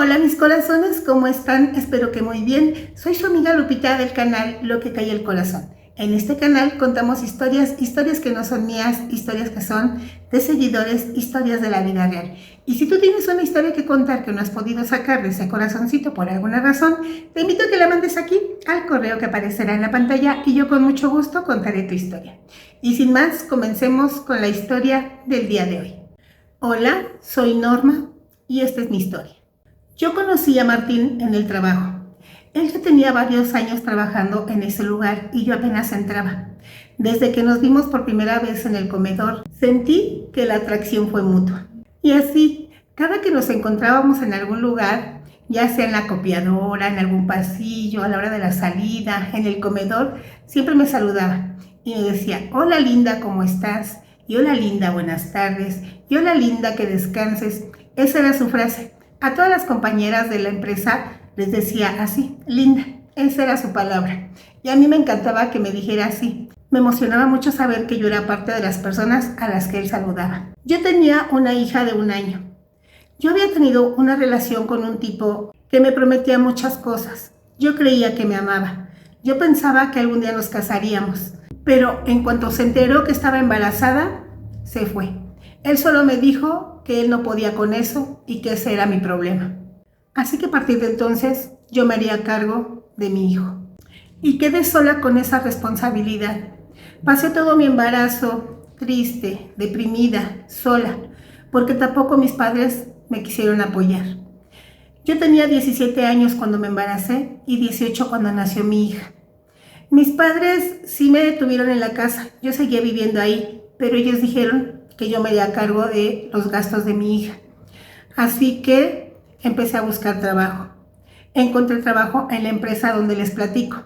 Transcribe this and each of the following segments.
Hola mis corazones, ¿cómo están? Espero que muy bien. Soy su amiga Lupita del canal Lo que calla el corazón. En este canal contamos historias que no son mías, historias que son de seguidores, historias de la vida real. Y si tú tienes una historia que contar que no has podido sacar de ese corazoncito por alguna razón, te invito a que la mandes aquí al correo que aparecerá en la pantalla y yo con mucho gusto contaré tu historia. Y sin más, comencemos con la historia del día de hoy. Hola, soy Norma y esta es mi historia. Yo conocí a Martín en el trabajo. Él ya tenía varios años trabajando en ese lugar y yo apenas entraba. Desde que nos vimos por primera vez en el comedor, sentí que la atracción fue mutua. Y así, cada que nos encontrábamos en algún lugar, ya sea en la copiadora, en algún pasillo, a la hora de la salida, en el comedor, siempre me saludaba y me decía, hola linda, ¿cómo estás? Y hola linda, buenas tardes. Y hola linda, que descanses. Esa era su frase. A todas las compañeras de la empresa les decía así, linda, esa era su palabra. Y a mí me encantaba que me dijera así. Me emocionaba mucho saber que yo era parte de las personas a las que él saludaba. Yo tenía una hija de 1 año. Yo había tenido una relación con un tipo que me prometía muchas cosas. Yo creía que me amaba. Yo pensaba que algún día nos casaríamos. Pero en cuanto se enteró que estaba embarazada, se fue. Él solo me dijo que él no podía con eso y que ese era mi problema. Así que a partir de entonces yo me haría cargo de mi hijo. Y quedé sola con esa responsabilidad. Pasé todo mi embarazo triste, deprimida, sola, porque tampoco mis padres me quisieron apoyar. Yo tenía 17 años cuando me embaracé y 18 cuando nació mi hija. Mis padres sí me detuvieron en la casa, yo seguía viviendo ahí, pero ellos dijeron que yo me haría cargo de los gastos de mi hija. Así que empecé a buscar trabajo. Encontré trabajo en la empresa donde les platico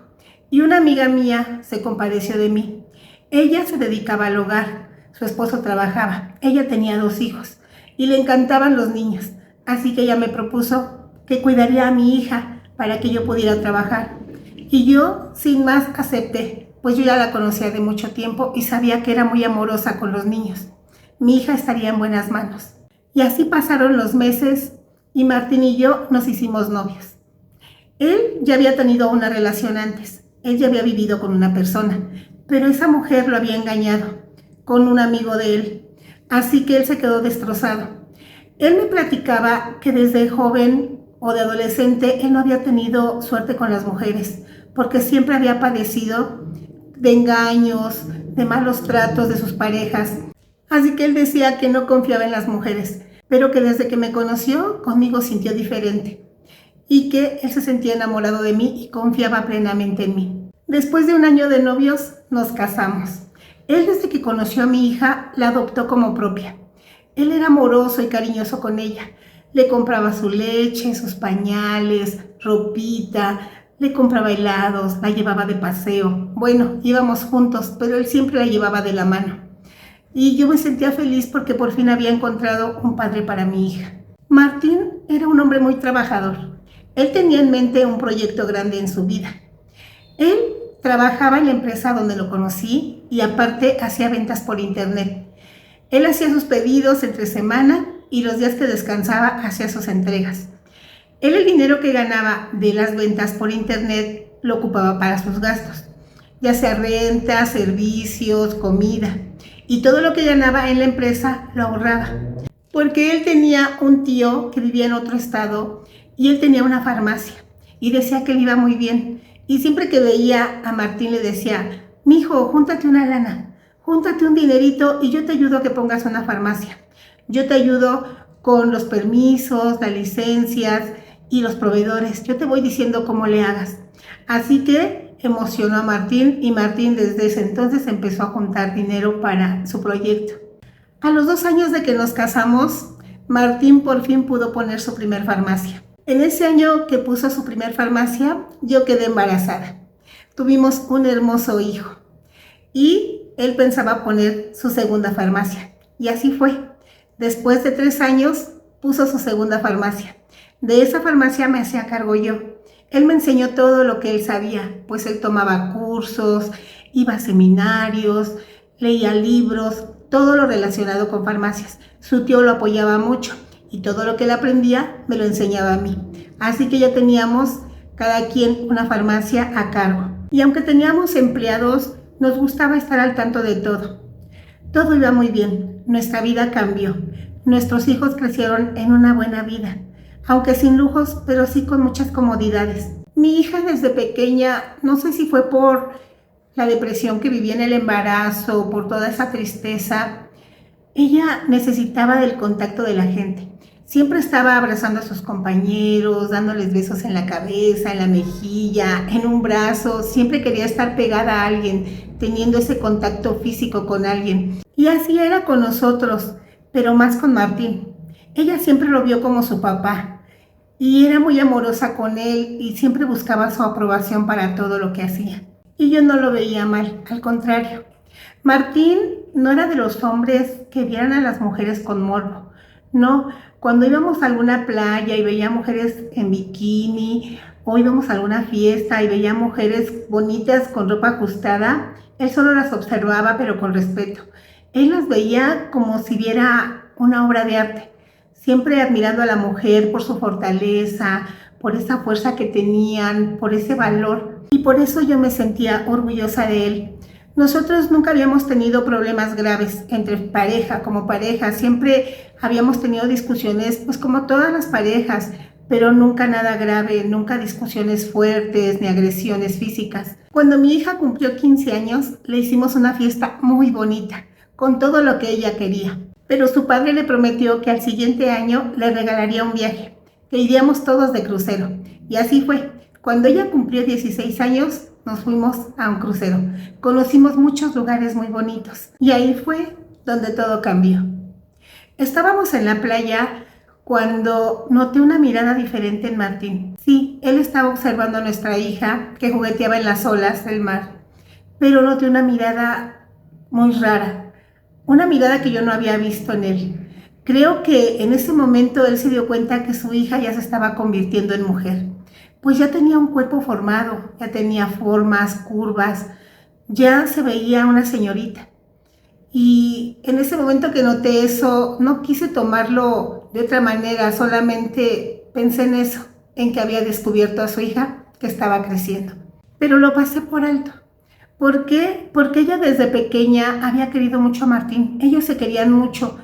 y una amiga mía se compadeció de mí. Ella se dedicaba al hogar, su esposo trabajaba, ella tenía 2 hijos y le encantaban los niños, así que ella me propuso que cuidaría a mi hija para que yo pudiera trabajar. Y yo, sin más, acepté, pues yo ya la conocía de mucho tiempo y sabía que era muy amorosa con los niños. Mi hija estaría en buenas manos. Y así pasaron los meses y Martín y yo nos hicimos novios. Él ya había tenido una relación antes, él ya había vivido con una persona, pero esa mujer lo había engañado con un amigo de él, así que él se quedó destrozado. Él me platicaba que desde joven o de adolescente él no había tenido suerte con las mujeres, porque siempre había padecido de engaños, de malos tratos de sus parejas. Así que él decía que no confiaba en las mujeres, pero que desde que me conoció, conmigo sintió diferente y que él se sentía enamorado de mí y confiaba plenamente en mí. Después de 1 año de novios, nos casamos. Él, desde que conoció a mi hija, la adoptó como propia. Él era amoroso y cariñoso con ella. Le compraba su leche, sus pañales, ropita, le compraba helados, la llevaba de paseo. Bueno, íbamos juntos, pero él siempre la llevaba de la mano. Y yo me sentía feliz porque por fin había encontrado un padre para mi hija. Martín era un hombre muy trabajador. Él tenía en mente un proyecto grande en su vida. Él trabajaba en la empresa donde lo conocí y aparte hacía ventas por internet. Él hacía sus pedidos entre semana y los días que descansaba hacía sus entregas. Él el dinero que ganaba de las ventas por internet lo ocupaba para sus gastos, ya sea renta, servicios, comida. Y todo lo que ganaba en la empresa lo ahorraba, porque él tenía un tío que vivía en otro estado y él tenía una farmacia y decía que le iba muy bien. Y siempre que veía a Martín le decía, mijo, júntate una lana, júntate un dinerito y yo te ayudo a que pongas una farmacia. Yo te ayudo con los permisos, las licencias y los proveedores. Yo te voy diciendo cómo le hagas. Así que emocionó a Martín y Martín desde ese entonces empezó a juntar dinero para su proyecto. A los 2 años de que nos casamos, Martín por fin pudo poner su primer farmacia. En ese año que puso su primer farmacia, yo quedé embarazada. Tuvimos un hermoso hijo y él pensaba poner su segunda farmacia. Y así fue. Después de 3 años, puso su segunda farmacia. De esa farmacia me hacía cargo yo. Él me enseñó todo lo que él sabía, pues él tomaba cursos, iba a seminarios, leía libros, todo lo relacionado con farmacias. Su tío lo apoyaba mucho y todo lo que él aprendía me lo enseñaba a mí. Así que ya teníamos cada quien una farmacia a cargo. Y aunque teníamos empleados, nos gustaba estar al tanto de todo. Todo iba muy bien, nuestra vida cambió. Nuestros hijos crecieron en una buena vida, aunque sin lujos, pero sí con muchas comodidades. Mi hija desde pequeña, no sé si fue por la depresión que vivía en el embarazo, por toda esa tristeza, ella necesitaba del contacto de la gente. Siempre estaba abrazando a sus compañeros, dándoles besos en la cabeza, en la mejilla, en un brazo. Siempre quería estar pegada a alguien, teniendo ese contacto físico con alguien. Y así era con nosotros, pero más con Martín. Ella siempre lo vio como su papá y era muy amorosa con él y siempre buscaba su aprobación para todo lo que hacía. Y yo no lo veía mal, al contrario. Martín no era de los hombres que vieran a las mujeres con morbo. No, cuando íbamos a alguna playa y veía mujeres en bikini, o íbamos a alguna fiesta y veía mujeres bonitas con ropa ajustada, él solo las observaba, pero con respeto. Él las veía como si viera una obra de arte, siempre admirando a la mujer por su fortaleza, por esa fuerza que tenían, por ese valor. Y por eso yo me sentía orgullosa de él. Nosotros nunca habíamos tenido problemas graves entre pareja, como pareja. Siempre habíamos tenido discusiones, pues como todas las parejas, pero nunca nada grave, nunca discusiones fuertes ni agresiones físicas. Cuando mi hija cumplió 15 años, le hicimos una fiesta muy bonita, con todo lo que ella quería. Pero su padre le prometió que al siguiente año le regalaría un viaje, que iríamos todos de crucero. Y así fue. Cuando ella cumplió 16 años, nos fuimos a un crucero. Conocimos muchos lugares muy bonitos y ahí fue donde todo cambió. Estábamos en la playa cuando noté una mirada diferente en Martín. Sí, él estaba observando a nuestra hija que jugueteaba en las olas del mar, pero noté una mirada muy rara, una mirada que yo no había visto en él. Creo que en ese momento él se dio cuenta que su hija ya se estaba convirtiendo en mujer. Pues ya tenía un cuerpo formado, ya tenía formas, curvas, ya se veía una señorita. Y en ese momento que noté eso, no quise tomarlo de otra manera, solamente pensé en eso, en que había descubierto a su hija que estaba creciendo. Pero lo pasé por alto. ¿Por qué? Porque ella desde pequeña había querido mucho a Martín, ellos se querían mucho.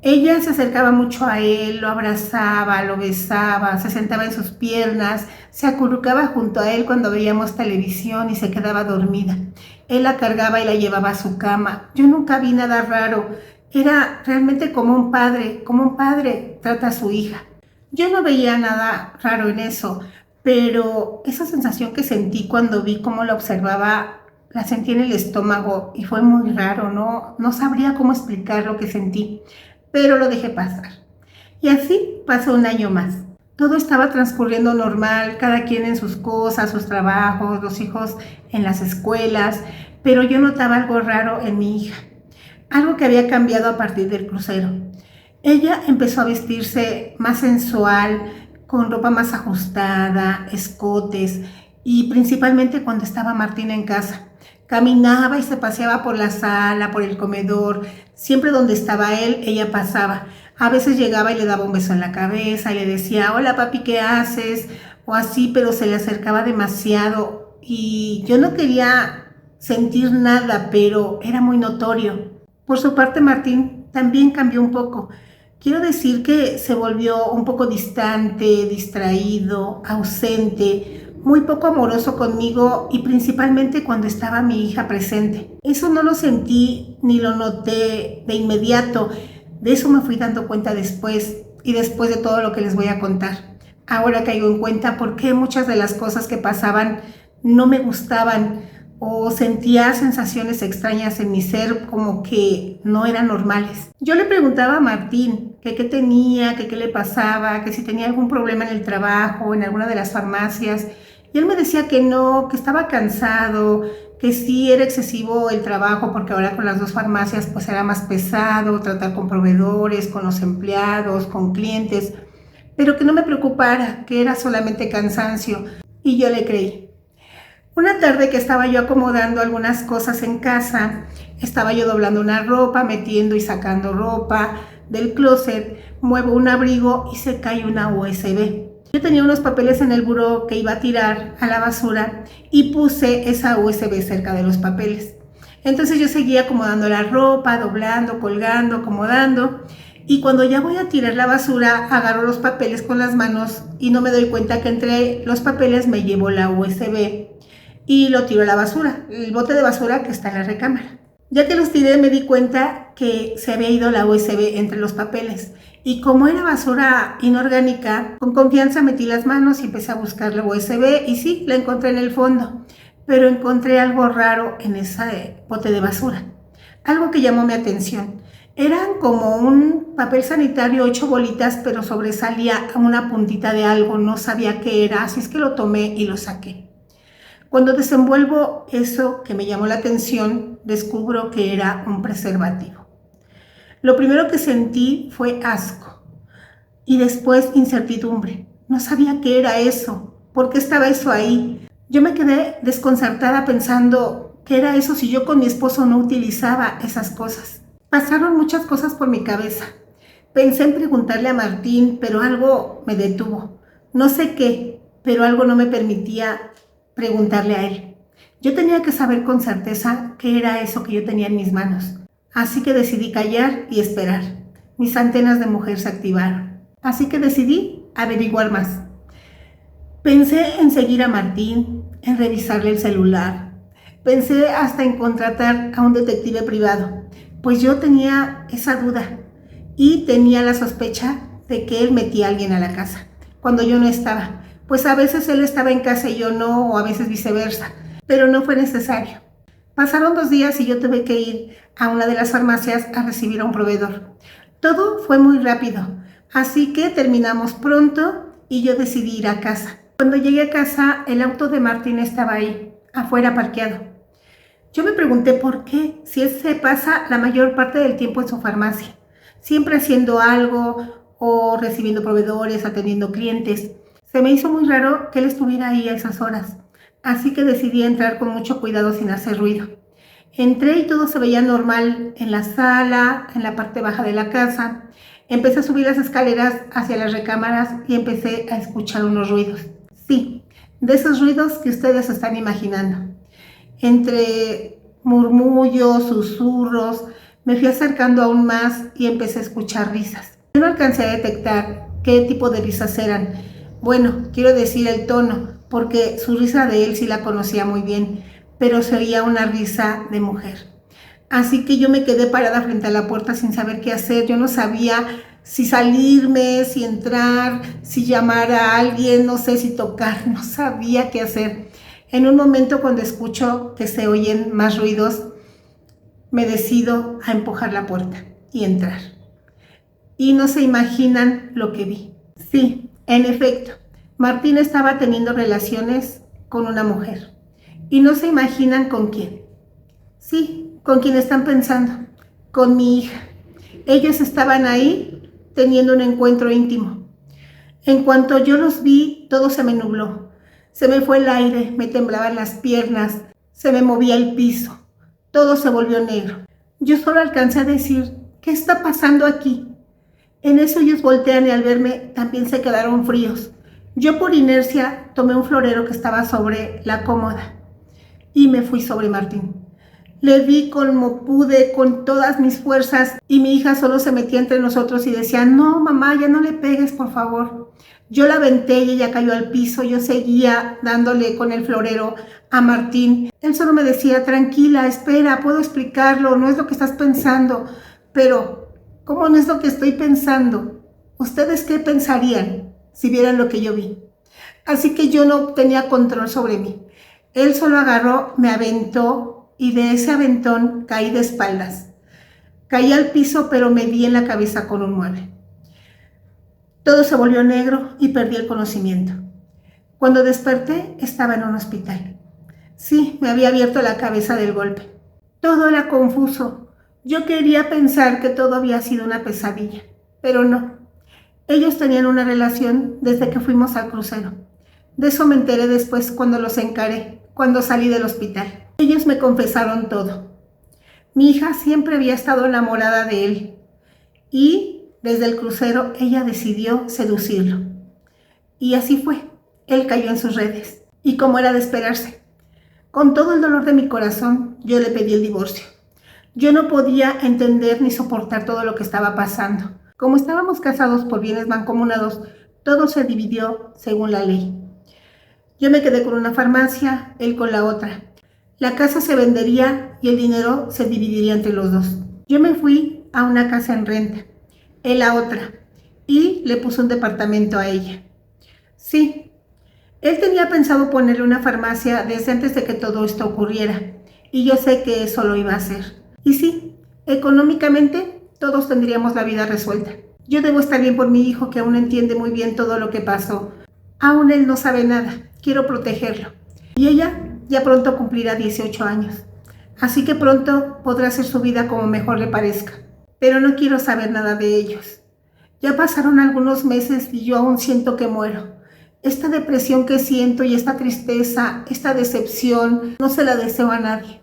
Ella se acercaba mucho a él, lo abrazaba, lo besaba, se sentaba en sus piernas, se acurrucaba junto a él cuando veíamos televisión y se quedaba dormida. Él la cargaba y la llevaba a su cama. Yo nunca vi nada raro. Era realmente como un padre trata a su hija. Yo no veía nada raro en eso, pero esa sensación que sentí cuando vi cómo la observaba, la sentí en el estómago y fue muy raro, no sabría cómo explicar lo que sentí. Pero lo dejé pasar. Y así pasó un año más. Todo estaba transcurriendo normal, cada quien en sus cosas, sus trabajos, los hijos en las escuelas, pero yo notaba algo raro en mi hija, algo que había cambiado a partir del crucero. Ella empezó a vestirse más sensual, con ropa más ajustada, escotes, y principalmente cuando estaba Martín en casa. Caminaba y se paseaba por la sala, por el comedor, siempre donde estaba él, ella pasaba. A veces llegaba y le daba un beso en la cabeza y le decía, hola papi, ¿qué haces? O así, pero se le acercaba demasiado y yo no quería sentir nada, pero era muy notorio. Por su parte, Martín también cambió un poco. Quiero decir que se volvió un poco distante, distraído, ausente, muy poco amoroso conmigo y principalmente cuando estaba mi hija presente. Eso no lo sentí ni lo noté de inmediato. De eso me fui dando cuenta después y después de todo lo que les voy a contar. Ahora caigo en cuenta por qué muchas de las cosas que pasaban no me gustaban o sentía sensaciones extrañas en mi ser como que no eran normales. Yo le preguntaba a Martín que qué tenía, que qué le pasaba, que si tenía algún problema en el trabajo, en alguna de las farmacias. Y él me decía que no, que estaba cansado, que sí era excesivo el trabajo porque ahora con las dos farmacias pues era más pesado tratar con proveedores, con los empleados, con clientes, pero que no me preocupara, que era solamente cansancio. Y yo le creí. Una tarde que estaba yo acomodando algunas cosas en casa, estaba yo doblando una ropa, metiendo y sacando ropa, del closet, muevo un abrigo y se cae una USB. Yo tenía unos papeles en el buró que iba a tirar a la basura y puse esa USB cerca de los papeles. Entonces yo seguía acomodando la ropa, doblando, colgando, acomodando, y cuando ya voy a tirar la basura, agarro los papeles con las manos y no me doy cuenta que entre los papeles me llevo la USB y lo tiro a la basura, el bote de basura que está en la recámara. Ya que los tiré me di cuenta que se había ido la USB entre los papeles, y como era basura inorgánica, con confianza metí las manos y empecé a buscar la USB y sí, la encontré en el fondo, pero encontré algo raro en ese bote de basura, algo que llamó mi atención. Eran como un papel sanitario 8 bolitas, pero sobresalía una puntita de algo, no sabía qué era, así es que lo tomé y lo saqué. Cuando desenvuelvo eso que me llamó la atención, descubro que era un preservativo. Lo primero que sentí fue asco y después incertidumbre. No sabía qué era eso, por qué estaba eso ahí. Yo me quedé desconcertada pensando qué era eso si yo con mi esposo no utilizaba esas cosas. Pasaron muchas cosas por mi cabeza. Pensé en preguntarle a Martín, pero algo me detuvo. No sé qué, pero algo no me permitía preguntarle a él. Yo tenía que saber con certeza qué era eso que yo tenía en mis manos. Así que decidí callar y esperar. Mis antenas de mujer se activaron. Así que decidí averiguar más. Pensé en seguir a Martín, en revisarle el celular. Pensé hasta en contratar a un detective privado, pues yo tenía esa duda y tenía la sospecha de que él metía a alguien a la casa cuando yo no estaba. Pues a veces él estaba en casa y yo no, o a veces viceversa, pero no fue necesario. Pasaron 2 días y yo tuve que ir a una de las farmacias a recibir a un proveedor. Todo fue muy rápido, así que terminamos pronto y yo decidí ir a casa. Cuando llegué a casa, el auto de Martín estaba ahí, afuera parqueado. Yo me pregunté por qué, si él se pasa la mayor parte del tiempo en su farmacia, siempre haciendo algo o recibiendo proveedores, atendiendo clientes. Se me hizo muy raro que él estuviera ahí a esas horas, así que decidí entrar con mucho cuidado sin hacer ruido. Entré y todo se veía normal en la sala, en la parte baja de la casa. Empecé a subir las escaleras hacia las recámaras y empecé a escuchar unos ruidos. Sí, de esos ruidos que ustedes están imaginando. Entre murmullos, susurros, me fui acercando aún más y empecé a escuchar risas. Yo no alcancé a detectar qué tipo de risas eran. Bueno, quiero decir el tono, porque su risa de él sí la conocía muy bien, pero se oía una risa de mujer. Así que yo me quedé parada frente a la puerta sin saber qué hacer. Yo no sabía si salirme, si entrar, si llamar a alguien, no sé, si tocar, no sabía qué hacer. En un momento, cuando escucho que se oyen más ruidos, me decido a empujar la puerta y entrar. Y no se imaginan lo que vi. Sí, en efecto, Martín estaba teniendo relaciones con una mujer. Y no se imaginan con quién. Sí, con quien están pensando, con mi hija. Ellos estaban ahí teniendo un encuentro íntimo. En cuanto yo los vi, todo se me nubló. Se me fue el aire, me temblaban las piernas, se me movía el piso. Todo se volvió negro. Yo solo alcancé a decir, ¿qué está pasando aquí? En eso ellos voltean y al verme también se quedaron fríos. Yo por inercia tomé un florero que estaba sobre la cómoda y me fui sobre Martín. Le di como pude, con todas mis fuerzas, y mi hija solo se metía entre nosotros y decía, no, mamá, ya no le pegues, por favor. Yo la aventé y ella cayó al piso. Yo seguía dándole con el florero a Martín. Él solo me decía, tranquila, espera, puedo explicarlo, no es lo que estás pensando. Pero, ¿cómo no es lo que estoy pensando? ¿Ustedes qué pensarían si vieran lo que yo vi? Así que yo no tenía control sobre mí. Él solo agarró, me aventó, y de ese aventón caí de espaldas. Caí al piso, pero me di en la cabeza con un mueble. Todo se volvió negro y perdí el conocimiento. Cuando desperté, estaba en un hospital. Sí, me había abierto la cabeza del golpe. Todo era confuso. Yo quería pensar que todo había sido una pesadilla, pero no. Ellos tenían una relación desde que fuimos al crucero. De eso me enteré después cuando los encaré, cuando salí del hospital. Ellos me confesaron todo. Mi hija siempre había estado enamorada de él y Desde el crucero ella decidió seducirlo. Y así fue. Él cayó en sus redes. Y como era de esperarse, con todo el dolor de mi corazón, yo le pedí el divorcio. Yo no podía entender ni soportar todo lo que estaba pasando. Como estábamos casados por bienes mancomunados, todo se dividió según la ley. Yo me quedé con una farmacia, él con la otra. La casa se vendería y el dinero se dividiría entre los dos. Yo me fui a una casa en renta, él a otra, y le puse un departamento a ella. Sí, él tenía pensado ponerle una farmacia desde antes de que todo esto ocurriera, y yo sé que eso lo iba a hacer. Y sí, económicamente todos tendríamos la vida resuelta. Yo debo estar bien por mi hijo, que aún entiende muy bien todo lo que pasó. Aún él no sabe nada, quiero protegerlo. Y ella ya pronto cumplirá 18 años, así que pronto podrá hacer su vida como mejor le parezca. Pero no quiero saber nada de ellos. Ya pasaron algunos meses y yo aún siento que muero. Esta depresión que siento y esta tristeza, esta decepción, no se la deseo a nadie.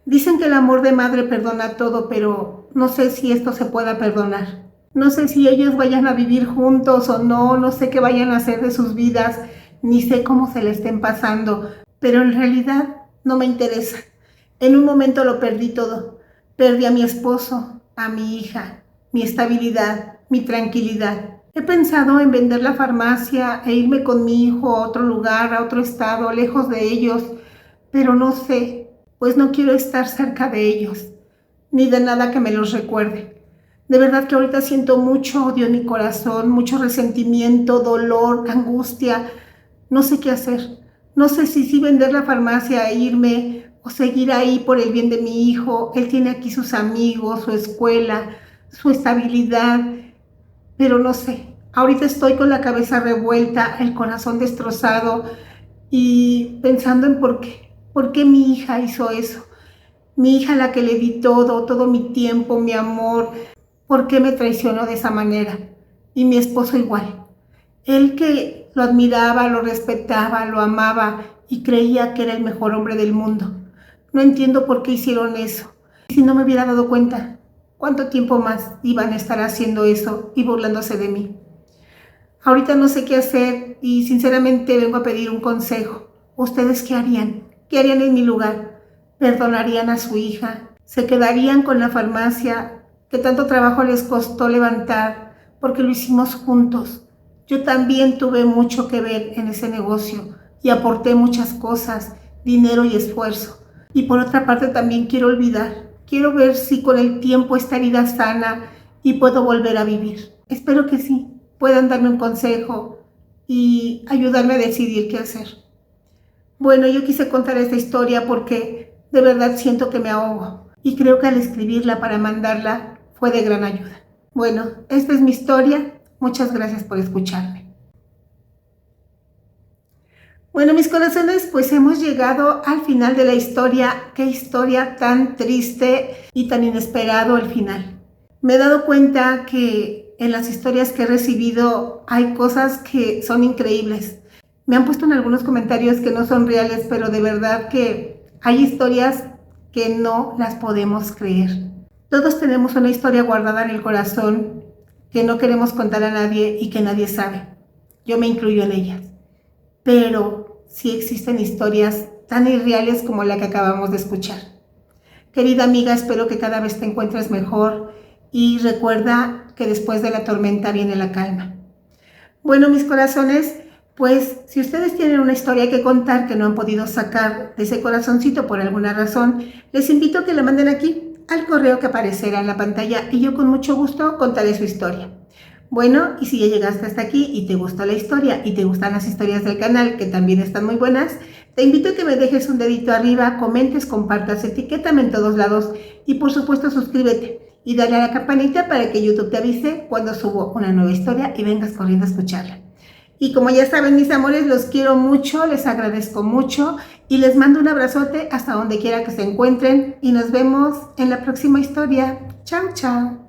Dicen que el amor de madre perdona todo, pero no sé si esto se pueda perdonar. No sé si ellos vayan a vivir juntos o no, no sé qué vayan a hacer de sus vidas, ni sé cómo se le estén pasando, pero en realidad no me interesa. En un momento lo perdí todo. Perdí a mi esposo, a mi hija, mi estabilidad, mi tranquilidad. He pensado en vender la farmacia e irme con mi hijo a otro lugar, a otro estado, lejos de ellos, pero no sé, pues no quiero estar cerca de ellos, ni de nada que me los recuerde. De verdad que ahorita siento mucho odio en mi corazón, mucho resentimiento, dolor, angustia. No sé qué hacer. No sé si vender la farmacia e irme o seguir ahí por el bien de mi hijo. Él tiene aquí sus amigos, su escuela, su estabilidad, pero no sé. Ahorita estoy con la cabeza revuelta, el corazón destrozado y pensando en por qué mi hija hizo eso. Mi hija, a la que le di todo mi tiempo, mi amor, ¿por qué me traicionó de esa manera? Y mi esposo igual. Él, que lo admiraba, lo respetaba, lo amaba y creía que era el mejor hombre del mundo. No entiendo por qué hicieron eso. Si no me hubiera dado cuenta, ¿cuánto tiempo más iban a estar haciendo eso y burlándose de mí? Ahorita no sé qué hacer y sinceramente vengo a pedir un consejo. ¿Ustedes qué harían? ¿Qué harían en mi lugar? ¿Perdonarían a su hija? ¿Se quedarían con la farmacia que tanto trabajo les costó levantar porque lo hicimos juntos? Yo también tuve mucho que ver en ese negocio y aporté muchas cosas, dinero y esfuerzo. Y por otra parte también quiero olvidar. Quiero ver si con el tiempo esta herida sana y puedo volver a vivir. Espero que sí, puedan darme un consejo y ayudarme a decidir qué hacer. Bueno, yo quise contar esta historia porque de verdad siento que me ahogo y creo que al escribirla para mandarla fue de gran ayuda. Bueno, esta es mi historia. Muchas gracias por escucharme. Bueno, mis corazones, pues hemos llegado al final de la historia. Qué historia tan triste y tan inesperado el final. Me he dado cuenta que en las historias que he recibido hay cosas que son increíbles. Me han puesto en algunos comentarios que no son reales, pero de verdad que hay historias que no las podemos creer. Todos tenemos una historia guardada en el corazón que no queremos contar a nadie y que nadie sabe. Yo me incluyo en ellas. Pero sí existen historias tan irreales como la que acabamos de escuchar. Querida amiga, espero que cada vez te encuentres mejor y recuerda que después de la tormenta viene la calma. Bueno, mis corazones, pues si ustedes tienen una historia que contar que no han podido sacar de ese corazoncito por alguna razón, les invito a que la manden aquí al correo que aparecerá en la pantalla y yo con mucho gusto contaré su historia. Bueno, y si ya llegaste hasta aquí y te gustó la historia y te gustan las historias del canal, que también están muy buenas, te invito a que me dejes un dedito arriba, comentes, compartas, etiquétame en todos lados y por supuesto suscríbete y dale a la campanita para que YouTube te avise cuando subo una nueva historia y vengas corriendo a escucharla. Y como ya saben, mis amores, los quiero mucho, les agradezco mucho y les mando un abrazote hasta donde quiera que se encuentren y nos vemos en la próxima historia. Chao, chao.